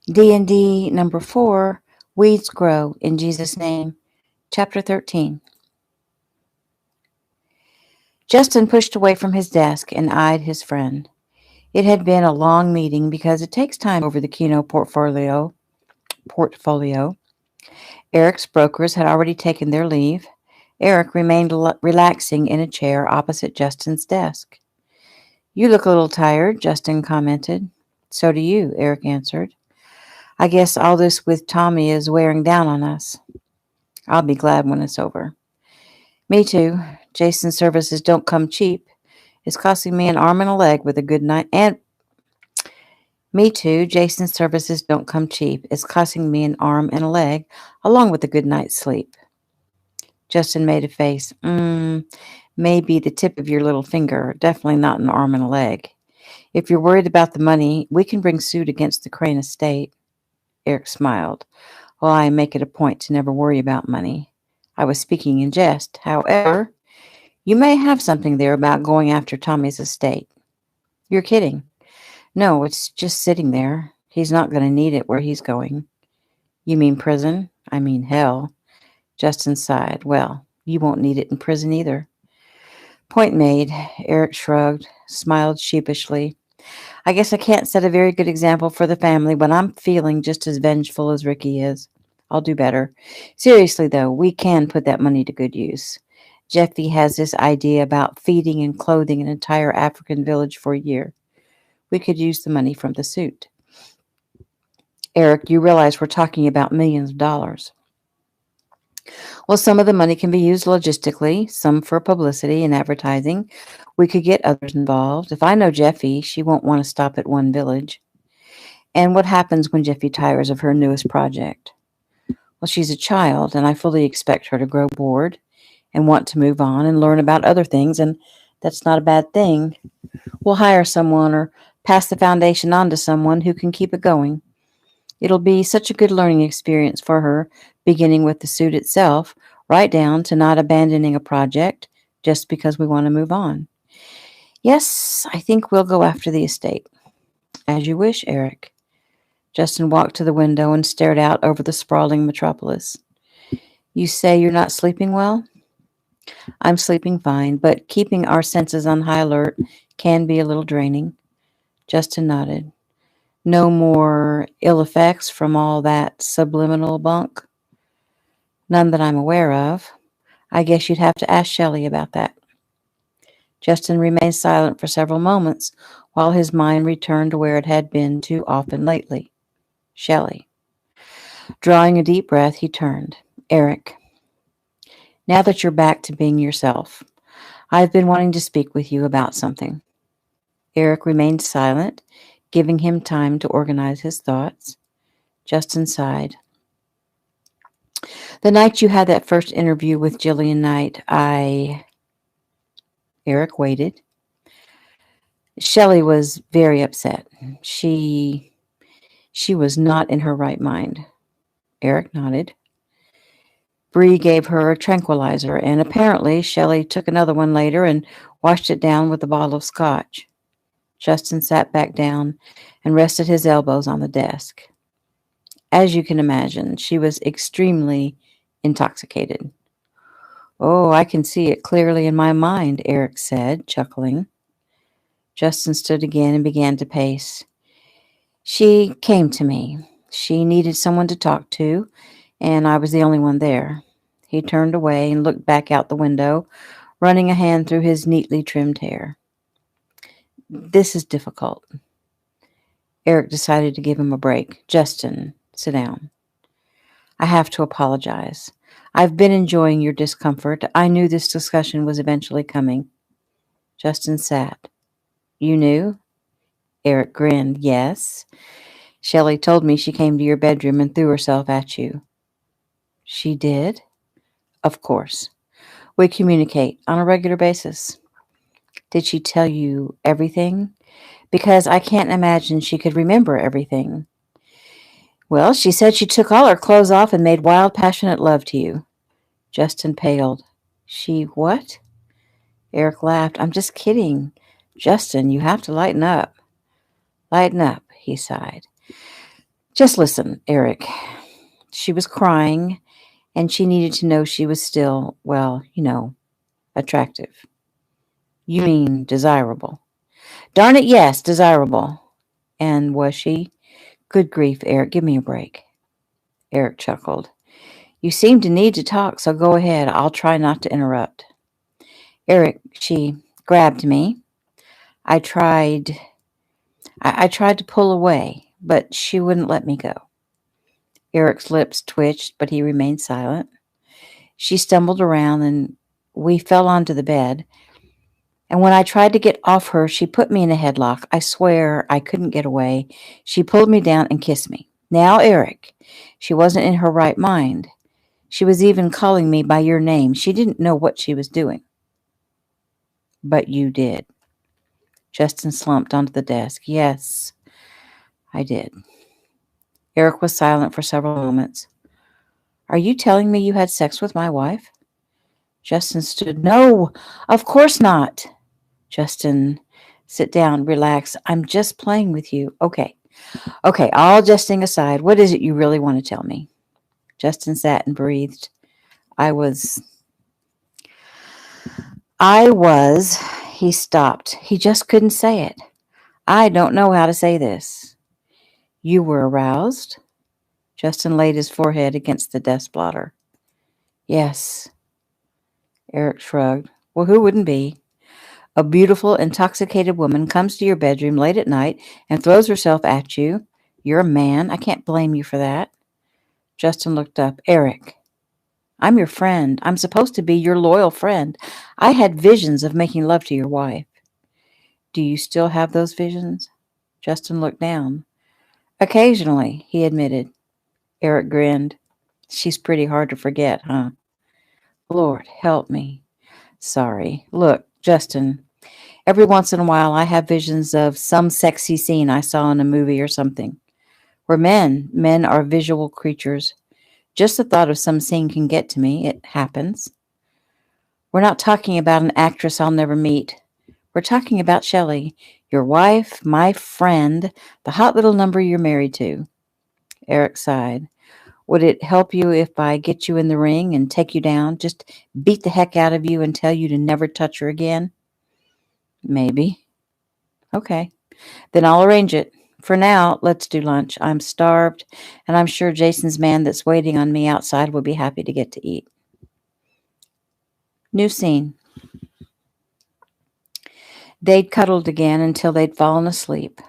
DND number 4, Weeds Grow in Jesus' Name, Chapter 13. Justin pushed away from his desk and eyed his friend. It had been a long meeting because it takes time over the Keno portfolio. Eric's brokers had already taken their leave. Eric remained relaxing in a chair opposite Justin's desk. "You look a little tired," Justin commented. "So do you," Eric answered. "I guess all this with Tommy is wearing down on us. I'll be glad when it's over." "Me too. Jason's services don't come cheap. It's costing me an arm and a leg with a good night and Me too. Jason's services don't come cheap. It's costing me an arm and a leg, along with a good night's sleep." Justin made a face. Maybe the tip of your little finger. Definitely not an arm and a leg. If you're worried about the money, we can bring suit against the Crane estate." Eric smiled. "Well, I make it a point to never worry about money. I was speaking in jest. However, you may have something there about going after Tommy's estate." "You're kidding." "No, it's just sitting there. He's not going to need it where he's going." "You mean prison?" "I mean hell." Justin sighed. "Well, you won't need it in prison either." "Point made." Eric shrugged, smiled sheepishly. "I guess I can't set a very good example for the family when I'm feeling just as vengeful as Ricky is. I'll do better. Seriously, though, we can put that money to good use. Jeffy has this idea about feeding and clothing an entire African village for a year. We could use the money from the suit." "Eric, you realize we're talking about millions of dollars." "Well, some of the money can be used logistically, some for publicity and advertising. We could get others involved. If I know Jeffy, she won't want to stop at one village." "And what happens when Jeffy tires of her newest project?" "Well, she's a child, and I fully expect her to grow bored and want to move on and learn about other things, and that's not a bad thing. We'll hire someone or pass the foundation on to someone who can keep it going. It'll be such a good learning experience for her, beginning with the suit itself, right down to not abandoning a project just because we want to move on. Yes, I think we'll go after the estate." "As you wish, Eric." Justin walked to the window and stared out over the sprawling metropolis. "You say you're not sleeping well?" "I'm sleeping fine, but keeping our senses on high alert can be a little draining." Justin nodded. "No more ill effects from all that subliminal bunk?" "None that I'm aware of. I guess you'd have to ask Shelley about that." Justin remained silent for several moments while his mind returned to where it had been too often lately. Shelley. Drawing a deep breath, he turned. "Eric, now that you're back to being yourself, I've been wanting to speak with you about something." Eric remained silent, giving him time to organize his thoughts. Justin sighed. "The night you had that first interview with Jillian Knight, Eric waited. "Shelley was very upset. She was not in her right mind." Eric nodded. "Bree gave her a tranquilizer, and apparently Shelley took another one later and washed it down with a bottle of scotch." Justin sat back down and rested his elbows on the desk. "As you can imagine, she was extremely intoxicated." "Oh, I can see it clearly in my mind," Eric said, chuckling. Justin stood again and began to pace. "She came to me. She needed someone to talk to, and I was the only one there." He turned away and looked back out the window, running a hand through his neatly trimmed hair. "This is difficult." Eric decided to give him a break. "Justin, sit down. I have to apologize. I've been enjoying your discomfort. I knew this discussion was eventually coming." Justin sat. "You knew?" Eric grinned. "Yes. Shelley told me she came to your bedroom and threw herself at you." "She did?" "Of course. We communicate on a regular basis." "Did she tell you everything? Because I can't imagine she could remember everything." "Well, she said she took all her clothes off and made wild, passionate love to you." Justin paled. "She what?" Eric laughed. "I'm just kidding. Justin, you have to lighten up." "Lighten up," he sighed. Just listen, Eric. She was crying, and she needed to know she was still, well, attractive. You mean desirable. Darn it, yes, desirable. And was she? Good grief, Eric, give me a break. Eric chuckled. You seem to need to talk, so go ahead. I'll try not to interrupt. Eric, she grabbed me. I tried I tried to pull away, but she wouldn't let me go. Eric's lips twitched, but he remained silent. She stumbled around and we fell onto the bed. And when I tried to get off her, she put me in a headlock. I swear I couldn't get away. She pulled me down and kissed me. Now, Eric, she wasn't in her right mind. She was even calling me by your name. She didn't know what she was doing. But you did. Justin slumped onto the desk. Yes, I did. Eric was silent for several moments. Are you telling me you had sex with my wife? Justin stood. No, of course not. Justin, sit down, relax. I'm just playing with you. Okay, all jesting aside, what is it you really want to tell me? Justin sat and breathed. I was, he stopped. He just couldn't say it. I don't know how to say this. You were aroused? Justin laid his forehead against the desk blotter. Yes. Eric shrugged. Well, who wouldn't be? A beautiful, intoxicated woman comes to your bedroom late at night and throws herself at you. You're a man. I can't blame you for that. Justin looked up. Eric, I'm your friend. I'm supposed to be your loyal friend. I had visions of making love to your wife. Do you still have those visions? Justin looked down. Occasionally, he admitted. Eric grinned. She's pretty hard to forget, huh? Lord, help me. Sorry. Look, Justin, every once in a while I have visions of some sexy scene I saw in a movie or something. We're men. Men are visual creatures. Just the thought of some scene can get to me. It happens. We're not talking about an actress I'll never meet. We're talking about Shelley, your wife, my friend, the hot little number you're married to. Eric sighed. Would it help you if I get you in the ring and take you down, just beat the heck out of you and tell you to never touch her again? Maybe. Okay. Then I'll arrange it. For now, let's do lunch. I'm starved, and I'm sure Jason's man that's waiting on me outside will be happy to get to eat. New scene. They'd cuddled again until they'd fallen asleep.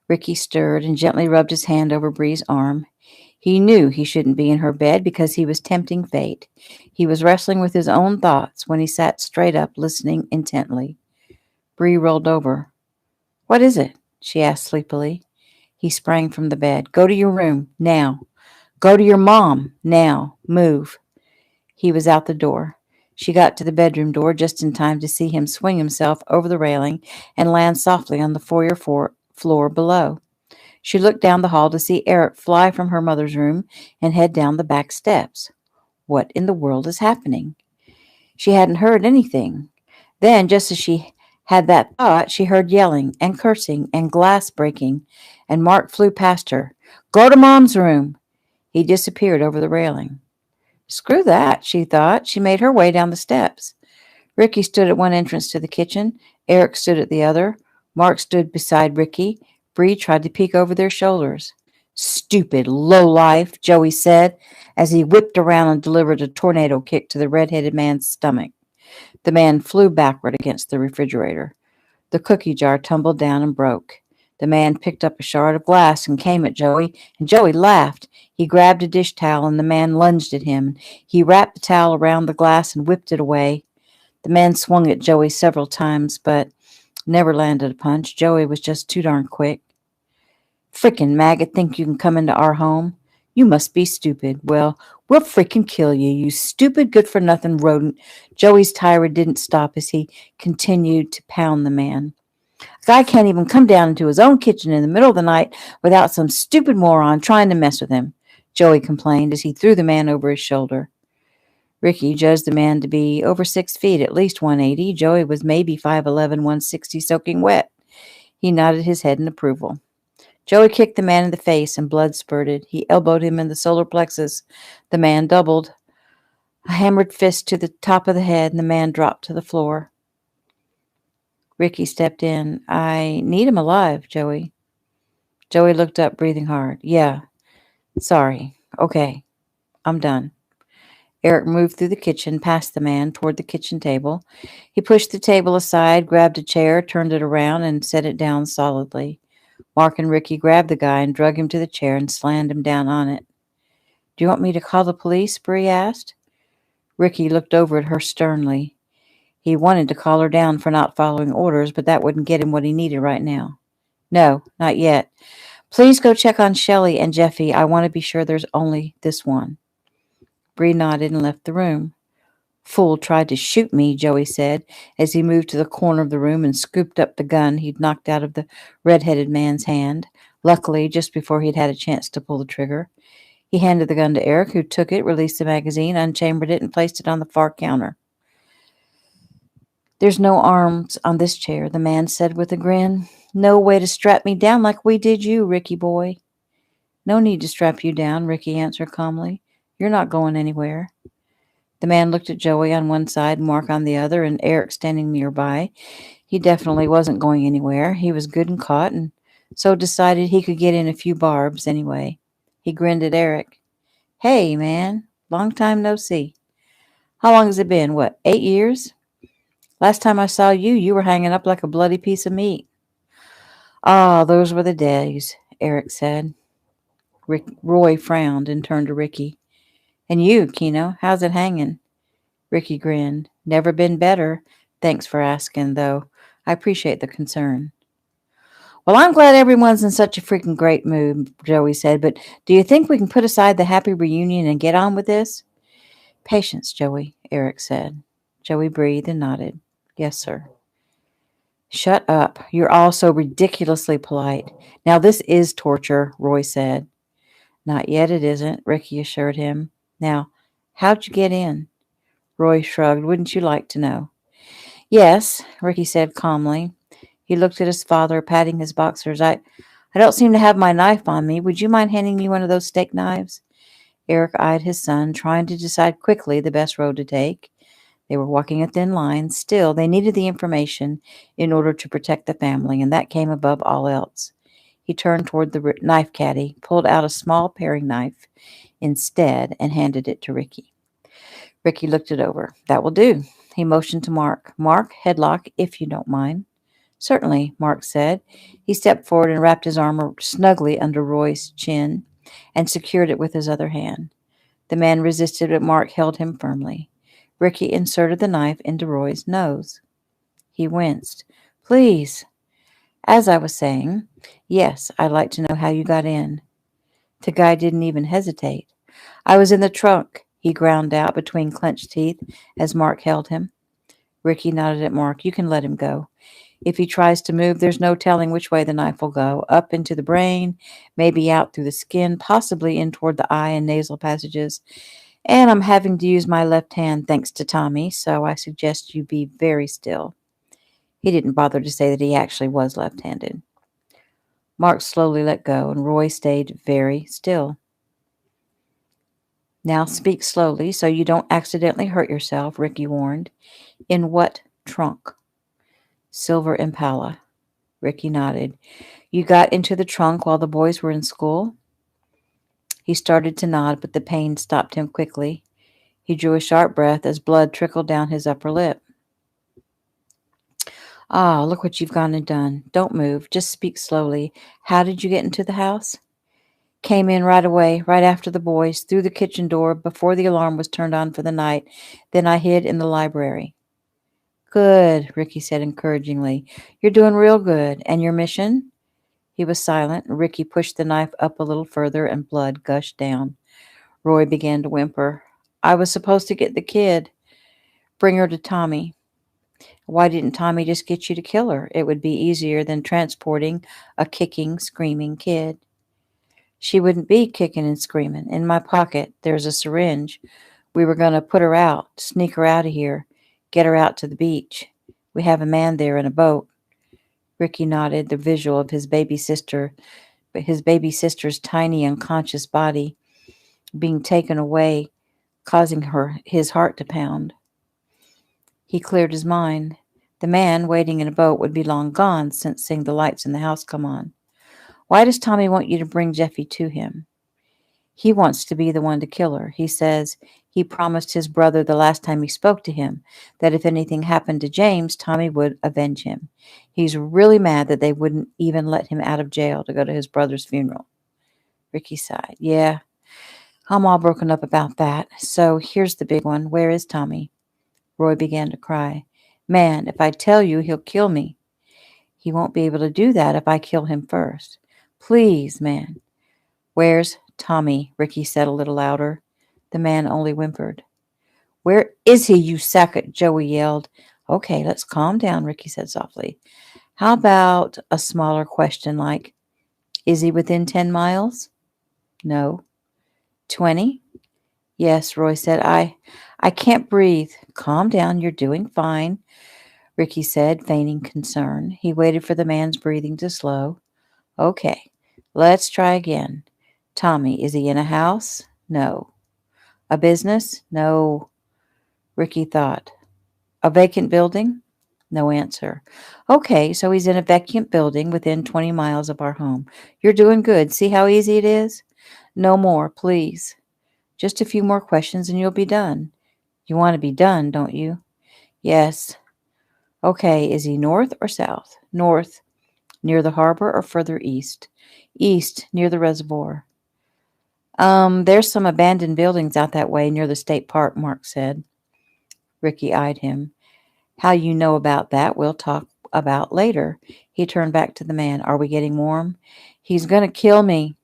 Ricky stirred and gently rubbed his hand over Bree's arm. He knew he shouldn't be in her bed because he was tempting fate. He was wrestling with his own thoughts when he sat straight up, listening intently. Bree rolled over. What is it? She asked sleepily. He sprang from the bed. Go to your room, now. Go to your mom, now. Move. He was out the door. She got to the bedroom door just in time to see him swing himself over the railing and land softly on the foyer floor below. She looked down the hall to see Eric fly from her mother's room and head down the back steps. What in the world is happening? She hadn't heard anything. Then, just as she had that thought, she heard yelling and cursing and glass breaking, and Mark flew past her. Go to Mom's room. He disappeared over the railing. Screw that, she thought. She made her way down the steps. Ricky stood at one entrance to the kitchen. Eric stood at the other. Mark stood beside Ricky. Bree tried to peek over their shoulders. Stupid lowlife, Joey said, as he whipped around and delivered a tornado kick to the red-headed man's stomach. The man flew backward against the refrigerator. The cookie jar tumbled down and broke. The man picked up a shard of glass and came at Joey, and Joey laughed. He grabbed a dish towel, and the man lunged at him. He wrapped the towel around the glass and whipped it away. The man swung at Joey several times, but never landed a punch. Joey was just too darn quick. Frickin' maggot think you can come into our home? You must be stupid. Well, we'll frickin' kill you, you stupid good-for-nothing rodent. Joey's tirade didn't stop as he continued to pound the man. A guy can't even come down into his own kitchen in the middle of the night without some stupid moron trying to mess with him, Joey complained as he threw the man over his shoulder. Ricky judged the man to be over 6 feet, at least 180. Joey was maybe 5'11", 160, soaking wet. He nodded his head in approval. Joey kicked the man in the face and blood spurted. He elbowed him in the solar plexus. The man doubled. A hammered fist to the top of the head, and the man dropped to the floor. Ricky stepped in. I need him alive, Joey. Joey looked up, breathing hard. Yeah. Sorry. Okay. I'm done. Eric moved through the kitchen, past the man, toward the kitchen table. He pushed the table aside, grabbed a chair, turned it around, and set it down solidly. Mark and Ricky grabbed the guy and drug him to the chair and slammed him down on it. Do you want me to call the police? Bree asked. Ricky looked over at her sternly. He wanted to call her down for not following orders, but that wouldn't get him what he needed right now. No, not yet. Please go check on Shelley and Jeffy. I want to be sure there's only this one. Bree nodded and left the room. Fool tried to shoot me, Joey said, as he moved to the corner of the room and scooped up the gun he'd knocked out of the red-headed man's hand. Luckily, just before he'd had a chance to pull the trigger. He handed the gun to Eric, who took it, released the magazine, unchambered it, and placed it on the far counter. There's no arms on this chair, the man said with a grin. No way to strap me down like we did you, Ricky boy. No need to strap you down, Ricky answered calmly. You're not going anywhere. The man looked at Joey on one side, Mark on the other, and Eric standing nearby. He definitely wasn't going anywhere. He was good and caught, and so decided he could get in a few barbs anyway. He grinned at Eric. Hey, man, long time no see. How long has it been? What, 8 years? Last time I saw you, you were hanging up like a bloody piece of meat. Ah, those were the days, Eric said. Roy frowned and turned to Ricky. And you, Keno, how's it hanging? Ricky grinned. Never been better. Thanks for asking, though. I appreciate the concern. Well, I'm glad everyone's in such a freaking great mood, Joey said, but do you think we can put aside the happy reunion and get on with this? Patience, Joey, Eric said. Joey breathed and nodded. Yes, sir. Shut up. You're all so ridiculously polite. Now this is torture, Roy said. Not yet it isn't, Ricky assured him. Now, how'd you get in? Roy shrugged. Wouldn't you like to know? Yes, Ricky said calmly. He looked at his father, patting his boxers. I don't seem to have my knife on me. Would you mind handing me one of those steak knives? Eric eyed his son, trying to decide quickly the best road to take. They were walking a thin line. Still, they needed the information in order to protect the family, and that came above all else. He turned toward the knife caddy, pulled out a small paring knife instead, and handed it to Ricky. Ricky looked it over. That will do. He motioned to Mark. Mark, headlock, if you don't mind. Certainly, Mark said. He stepped forward and wrapped his arm snugly under Roy's chin and secured it with his other hand. The man resisted, but Mark held him firmly. Ricky inserted the knife into Roy's nose. He winced. Please. As I was saying, yes, I'd like to know how you got in. The guy didn't even hesitate. I was in the trunk, he ground out between clenched teeth as Mark held him. Ricky nodded at Mark. You can let him go. If he tries to move, there's no telling which way the knife will go. Up into the brain, maybe out through the skin, possibly in toward the eye and nasal passages. And I'm having to use my left hand thanks to Tommy, so I suggest you be very still. He didn't bother to say that he actually was left-handed. Mark slowly let go, and Roy stayed very still. Now speak slowly so you don't accidentally hurt yourself, Ricky warned. In what trunk? Silver Impala. Ricky nodded. You got into the trunk while the boys were in school? He started to nod, but the pain stopped him quickly. He drew a sharp breath as blood trickled down his upper lip. Ah, look what you've gone and done. Don't move. Just speak slowly. How did you get into the house? Came in right away, right after the boys, through the kitchen door, before the alarm was turned on for the night. Then I hid in the library. Good, Ricky said encouragingly. You're doing real good. And your mission? He was silent. Ricky pushed the knife up a little further, and blood gushed down. Roy began to whimper. I was supposed to get the kid. Bring her to Tommy. Why didn't Tommy just get you to kill her? It would be easier than transporting a kicking, screaming kid. She wouldn't be kicking and screaming. In my pocket, there's a syringe. We were going to put her out, sneak her out of here, get her out to the beach. We have a man there in a boat. Ricky nodded, the visual of his baby sister but his baby sister's tiny unconscious body being taken away, causing his heart to pound. He cleared his mind. The man waiting in a boat would be long gone since seeing the lights in the house come on. Why does Tommy want you to bring Jeffy to him? He wants to be the one to kill her. He says he promised his brother the last time he spoke to him that if anything happened to James, Tommy would avenge him. He's really mad that they wouldn't even let him out of jail to go to his brother's funeral. Ricky sighed. Yeah, I'm all broken up about that. So here's the big one. Where is Tommy? Roy began to cry. Man, if I tell you, he'll kill me. He won't be able to do that if I kill him first. Please, man. Where's Tommy? Ricky said a little louder. The man only whimpered. Where is he, you sack? Joey yelled. Okay, let's calm down, Ricky said softly. How about a smaller question like, is he within 10 miles? No. 20? Yes, Roy said. I can't breathe. Calm down, you're doing fine, Ricky said, feigning concern. He waited for the man's breathing to slow. Okay, let's try again. Tommy, is he in a house? No. A business? No. Ricky thought. A vacant building? No answer. Okay, so he's in a vacant building within 20 miles of our home. You're doing good. See how easy it is? No more, please. Just a few more questions and you'll be done. You want to be done, don't you? Yes. Okay, is he north or south? North. Near the harbor or further east? East, near the reservoir. There's some abandoned buildings out that way near the state park, Mark said. Ricky eyed him. How you know about that we'll talk about later. He turned back to the man. Are we getting warm? He's going to kill me.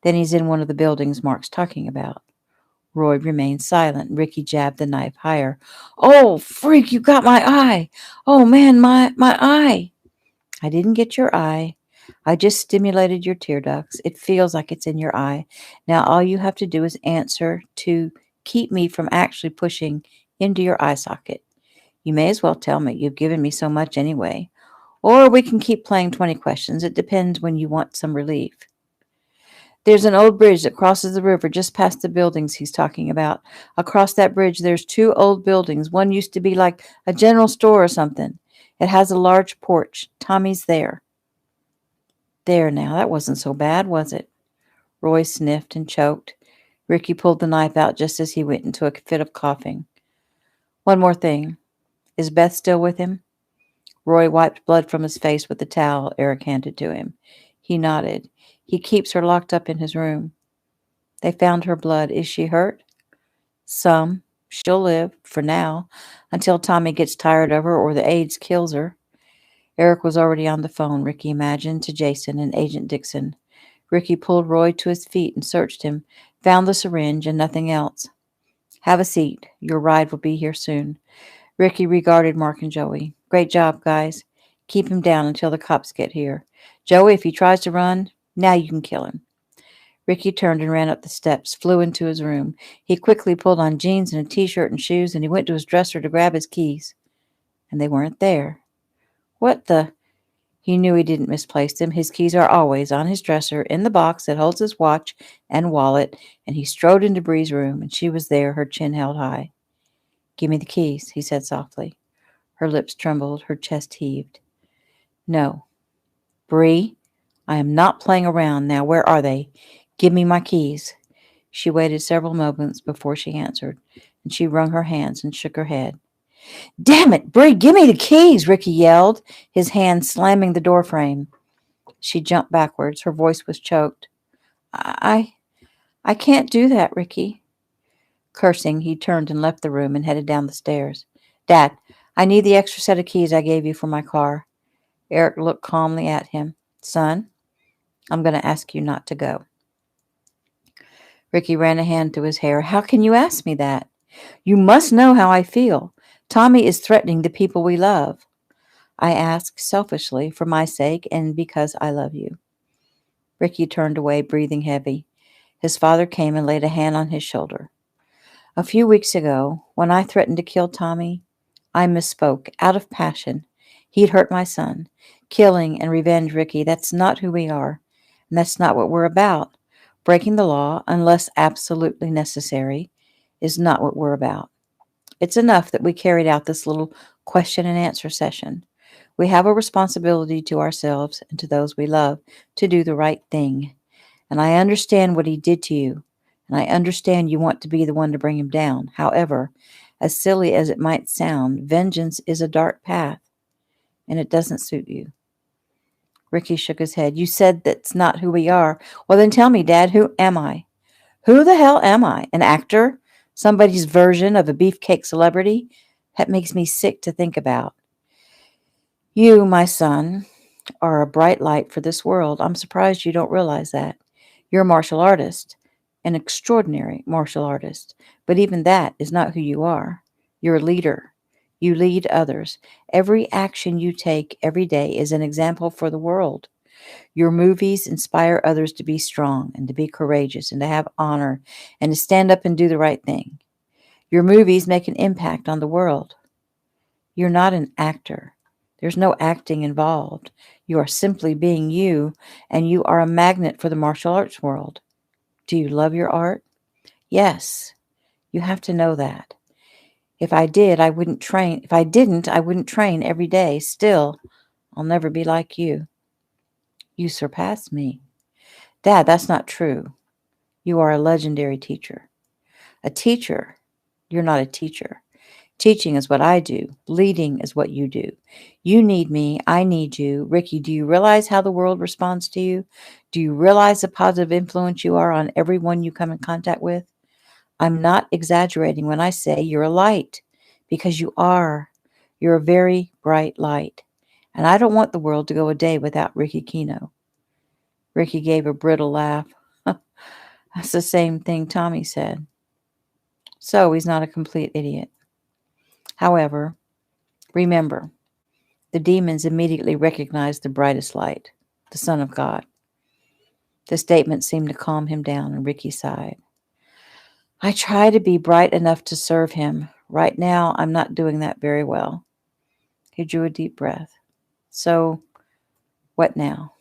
Then he's in one of the buildings Mark's talking about. Roy remained silent. Ricky jabbed the knife higher. Oh, freak, you got my eye. Oh, man, my eye. I didn't get your eye. I just stimulated your tear ducts. It feels like it's in your eye. Now all you have to do is answer to keep me from actually pushing into your eye socket. You may as well tell me. You've given me so much anyway. Or we can keep playing 20 questions. It depends when you want some relief. There's an old bridge that crosses the river just past the buildings he's talking about. Across that bridge, there's 2 old buildings. One used to be like a general store or something. It has a large porch. Tommy's there. There now, that wasn't so bad, was it? Roy sniffed and choked. Ricky pulled the knife out just as he went into a fit of coughing. One more thing. Is Beth still with him? Roy wiped blood from his face with the towel Eric handed to him. He nodded. He keeps her locked up in his room. They found her blood. Is she hurt? Some. She'll live, for now, until Tommy gets tired of her or the AIDS kills her. Eric was already on the phone, Ricky imagined, to Jason and Agent Dixon. Ricky pulled Roy to his feet and searched him, found the syringe and nothing else. Have a seat. Your ride will be here soon. Ricky regarded Mark and Joey. Great job, guys. Keep him down until the cops get here. Joey, if he tries to run, now you can kill him. Ricky turned and ran up the steps, flew into his room. He quickly pulled on jeans and a t-shirt and shoes, and he went to his dresser to grab his keys. And they weren't there. What the? He knew he didn't misplace them. His keys are always on his dresser, in the box that holds his watch and wallet, and he strode into Bree's room, and she was there, her chin held high. Give me the keys, he said softly. Her lips trembled, her chest heaved. No. Bree, I am not playing around. Now, where are they? Give me my keys. She waited several moments before she answered, and she wrung her hands and shook her head. Damn it, Bree, give me the keys, Ricky yelled, his hand slamming the doorframe. She jumped backwards. Her voice was choked. I can't do that, Ricky. Cursing, he turned and left the room and headed down the stairs. Dad, I need the extra set of keys I gave you for my car. Eric looked calmly at him. Son, I'm going to ask you not to go. Ricky ran a hand through his hair. How can you ask me that? You must know how I feel. Tommy is threatening the people we love. I ask selfishly for my sake and because I love you. Ricky turned away, breathing heavy. His father came and laid a hand on his shoulder. A few weeks ago, when I threatened to kill Tommy, I misspoke out of passion. He'd hurt my son. Killing and revenge, Ricky, that's not who we are. And that's not what we're about. Breaking the law, unless absolutely necessary, is not what we're about. It's enough that we carried out this little question and answer session. We have a responsibility to ourselves and to those we love to do the right thing. And I understand what he did to you, and I understand you want to be the one to bring him down. However, as silly as it might sound, vengeance is a dark path, and it doesn't suit you. Ricky shook his head. You said that's not who we are. Well, then tell me, Dad, who am I? Who the hell am I? An actor? Somebody's version of a beefcake celebrity? That makes me sick to think about. You, my son, are a bright light for this world. I'm surprised you don't realize that. You're a martial artist, an extraordinary martial artist. But even that is not who you are. You're a leader. You lead others. Every action you take every day is an example for the world. Your movies inspire others to be strong and to be courageous and to have honor and to stand up and do the right thing. Your movies make an impact on the world. You're not an actor. There's no acting involved. You are simply being you, and you are a magnet for the martial arts world. Do you love your art? Yes. You have to know that. If I did, I wouldn't train. If I didn't, I wouldn't train every day. Still, I'll never be like you. You surpass me. Dad, that's not true. You are a legendary teacher. A teacher? You're not a teacher. Teaching is what I do. Leading is what you do. You need me. I need you. Ricky, do you realize how the world responds to you? Do you realize the positive influence you are on everyone you come in contact with? I'm not exaggerating when I say you're a light, because you are. You're a very bright light. And I don't want the world to go a day without Ricky Kino. Ricky gave a brittle laugh. That's the same thing Tommy said. So he's not a complete idiot. However, remember, the demons immediately recognized the brightest light, the Son of God. The statement seemed to calm him down, and Ricky sighed. I try to be bright enough to serve him. Right now, I'm not doing that very well. He drew a deep breath. So, what now?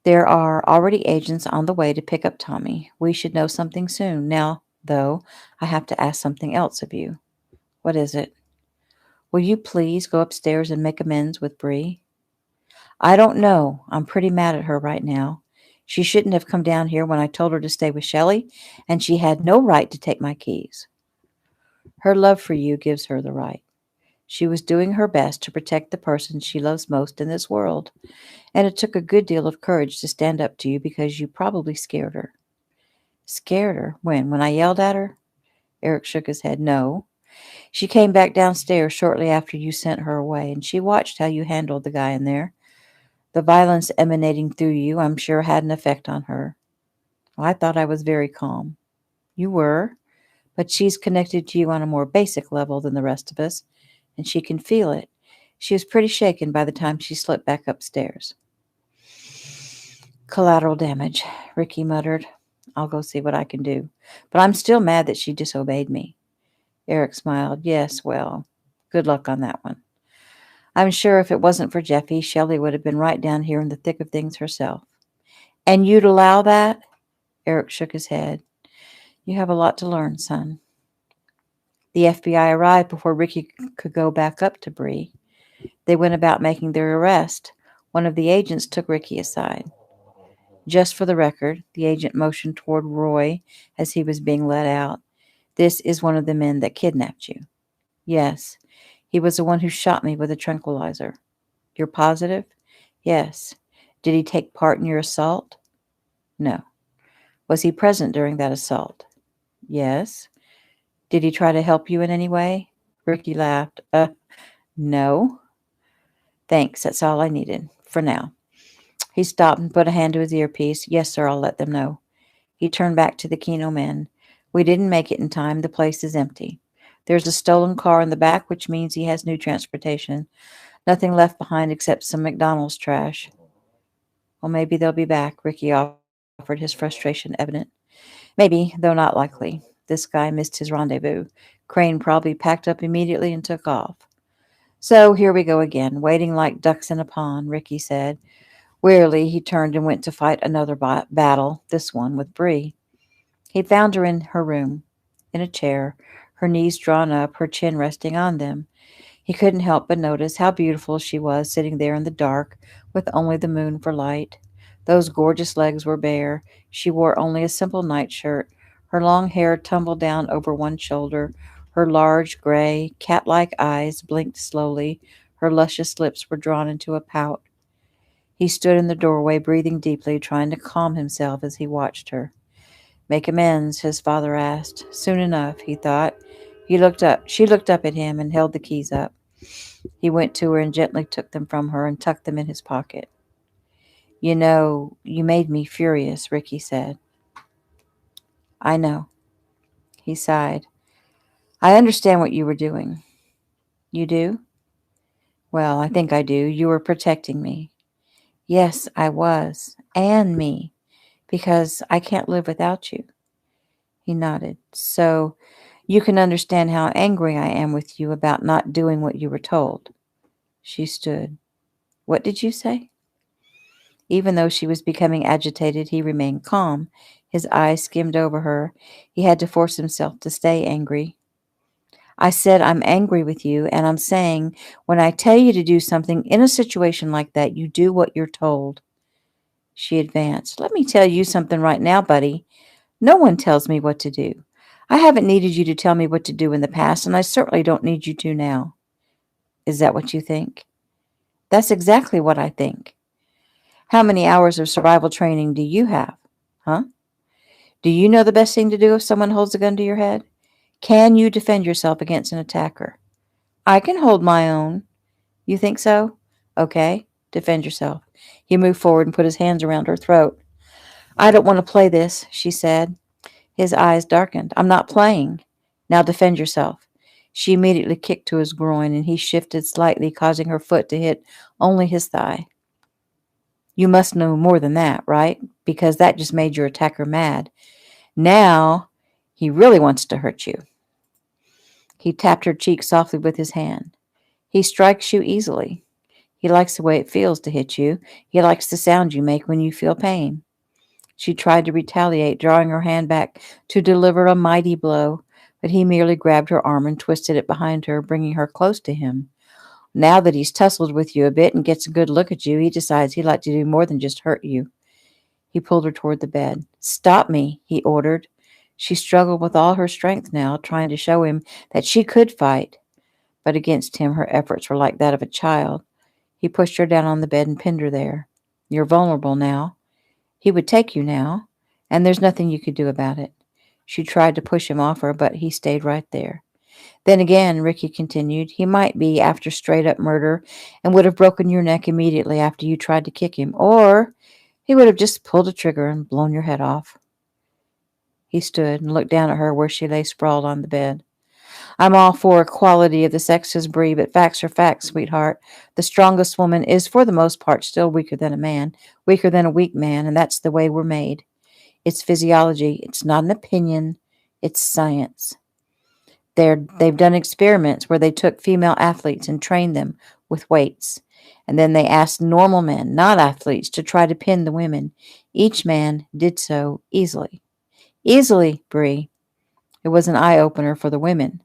There are already agents on the way to pick up Tommy. We should know something soon. Now, though, I have to ask something else of you. What is it? Will you please go upstairs and make amends with Bree? I don't know. I'm pretty mad at her right now. She shouldn't have come down here when I told her to stay with Shelley, and she had no right to take my keys. Her love for you gives her the right. She was doing her best to protect the person she loves most in this world, and it took a good deal of courage to stand up to you because you probably scared her. Scared her? When? When I yelled at her? Eric shook his head. No. She came back downstairs shortly after you sent her away, and she watched how you handled the guy in there. The violence emanating through you, I'm sure, had an effect on her. Well, I thought I was very calm. You were, but she's connected to you on a more basic level than the rest of us, and she can feel it. She was pretty shaken by the time she slipped back upstairs. Collateral damage, Ricky muttered. I'll go see what I can do. But I'm still mad that she disobeyed me. Eric smiled. Yes, well, good luck on that one. I'm sure if it wasn't for Jeffy, Shelley would have been right down here in the thick of things herself. And you'd allow that? Eric shook his head. You have a lot to learn, son. The FBI arrived before Ricky could go back up to Bree. They went about making their arrest. One of the agents took Ricky aside. Just for the record, the agent motioned toward Roy as he was being let out. This is one of the men that kidnapped you. Yes, he was the one who shot me with a tranquilizer. You're positive? Yes. Did he take part in your assault? No. Was he present during that assault? Yes. Did he try to help you in any way? Ricky laughed. No. Thanks, that's all I needed. For now. He stopped and put a hand to his earpiece. Yes, sir, I'll let them know. He turned back to the Keno men. We didn't make it in time. The place is empty. There's a stolen car in the back, which means he has new transportation. Nothing left behind except some McDonald's trash. Well, maybe they'll be back, Ricky offered, his frustration evident. Maybe, though not likely. This guy missed his rendezvous. Crane probably packed up immediately and took off. So here we go again, waiting like ducks in a pond, Ricky said. Wearily, he turned and went to fight another battle, this one with Bree. He found her in her room, in a chair, her knees drawn up, her chin resting on them. He couldn't help but notice how beautiful she was sitting there in the dark with only the moon for light. Those gorgeous legs were bare. She wore only a simple nightshirt. Her long hair tumbled down over one shoulder. Her large, gray, cat-like eyes blinked slowly. Her luscious lips were drawn into a pout. He stood in the doorway, breathing deeply, trying to calm himself as he watched her. Make amends, his father asked. Soon enough, he thought. He looked up. She looked up at him and held the keys up. He went to her and gently took them from her and tucked them in his pocket. You know, you made me furious, Ricky said. I know. He sighed. I understand what you were doing. You do? Well, I think I do. You were protecting me. Yes, I was. And me. Because I can't live without you. He nodded. So you can understand how angry I am with you about not doing what you were told. She stood. What did you say? Even though she was becoming agitated, he remained calm. His eyes skimmed over her. He had to force himself to stay angry. I said I'm angry with you, and I'm saying when I tell you to do something in a situation like that, you do what you're told. She advanced. Let me tell you something right now, buddy. No one tells me what to do. I haven't needed you to tell me what to do in the past, and I certainly don't need you to now. Is that what you think? That's exactly what I think. How many hours of survival training do you have? Huh? Do you know the best thing to do if someone holds a gun to your head? Can you defend yourself against an attacker? I can hold my own. You think so? Okay, defend yourself. He moved forward and put his hands around her throat. I don't want to play this, she said. His eyes darkened. I'm not playing. Now defend yourself. She immediately kicked to his groin, and he shifted slightly, causing her foot to hit only his thigh. You must know more than that, right? Because that just made your attacker mad. Now, he really wants to hurt you. He tapped her cheek softly with his hand. He strikes you easily. He likes the way it feels to hit you. He likes the sound you make when you feel pain. She tried to retaliate, drawing her hand back to deliver a mighty blow, but he merely grabbed her arm and twisted it behind her, bringing her close to him. Now that he's tussled with you a bit and gets a good look at you, he decides he'd like to do more than just hurt you. He pulled her toward the bed. Stop me, he ordered. She struggled with all her strength now, trying to show him that she could fight. But against him, her efforts were like that of a child. He pushed her down on the bed and pinned her there. You're vulnerable now. He would take you now, and there's nothing you could do about it. She tried to push him off her, but he stayed right there. Then again, Ricky continued, he might be after straight-up murder and would have broken your neck immediately after you tried to kick him, or he would have just pulled a trigger and blown your head off. He stood and looked down at her where she lay sprawled on the bed. I'm all for equality of the sexes, Bree, but facts are facts, sweetheart. The strongest woman is, for the most part, still weaker than a man, weaker than a weak man, and that's the way we're made. It's physiology. It's not an opinion. It's science. They've done experiments where they took female athletes and trained them with weights. And then they asked normal men, not athletes, to try to pin the women. Each man did so easily. Easily, Bree. It was an eye-opener for the women.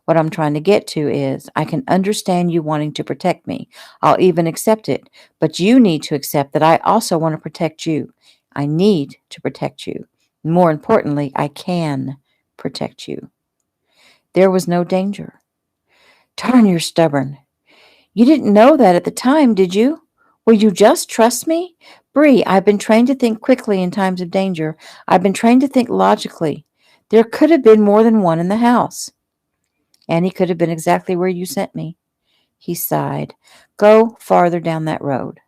What I'm trying to get to is, I can understand you wanting to protect me. I'll even accept it. But you need to accept that I also want to protect you. I need to protect you. More importantly, I can protect you. There was no danger. Darn, you're stubborn. You didn't know that at the time, did you? Will you just trust me? Bree, I've been trained to think quickly in times of danger. I've been trained to think logically. There could have been more than one in the house. And he could have been exactly where you sent me. He sighed. Go farther down that road.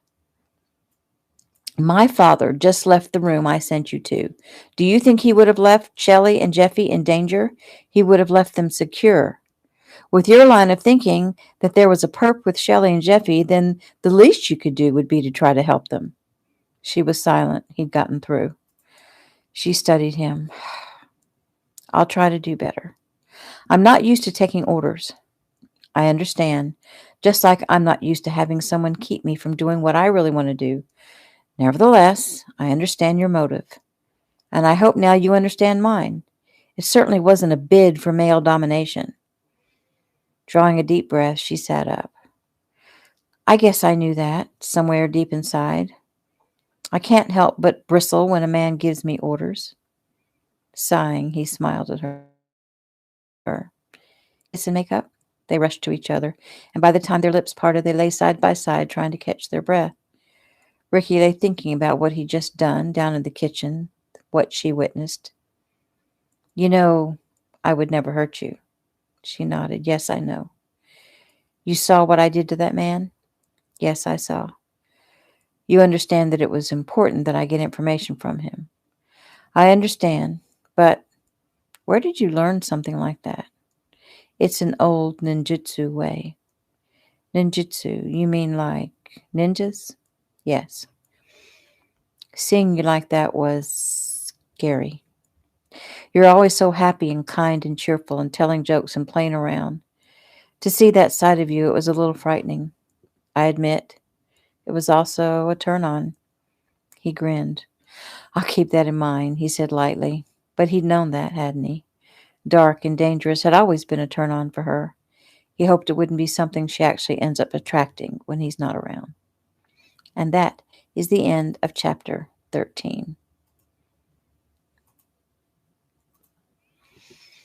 My father just left the room I sent you to. Do you think he would have left Shelley and Jeffy in danger? He would have left them secure. With your line of thinking that there was a perp with Shelley and Jeffy, then the least you could do would be to try to help them. She was silent. He'd gotten through. She studied him. I'll try to do better. I'm not used to taking orders. I understand. Just like I'm not used to having someone keep me from doing what I really want to do. Nevertheless, I understand your motive, and I hope now you understand mine. It certainly wasn't a bid for male domination. Drawing a deep breath, she sat up. I guess I knew that, somewhere deep inside. I can't help but bristle when a man gives me orders. Sighing, he smiled at her. Kiss and make up? They rushed to each other, and by the time their lips parted, they lay side by side, trying to catch their breath. Ricky lay thinking about what he'd just done down in the kitchen, what she witnessed. You know, I would never hurt you. She nodded. Yes, I know. You saw what I did to that man? Yes, I saw. You understand that it was important that I get information from him. I understand, but where did you learn something like that? It's an old ninjutsu way. Ninjutsu, you mean like ninjas? Yes. Seeing you like that was scary. You're always so happy and kind and cheerful and telling jokes and playing around. To see that side of you, it was a little frightening. I admit, it was also a turn-on. He grinned. I'll keep that in mind, he said lightly. But he'd known that, hadn't he? Dark and dangerous had always been a turn-on for her. He hoped it wouldn't be something she actually ends up attracting when he's not around. And that is the end of chapter 13.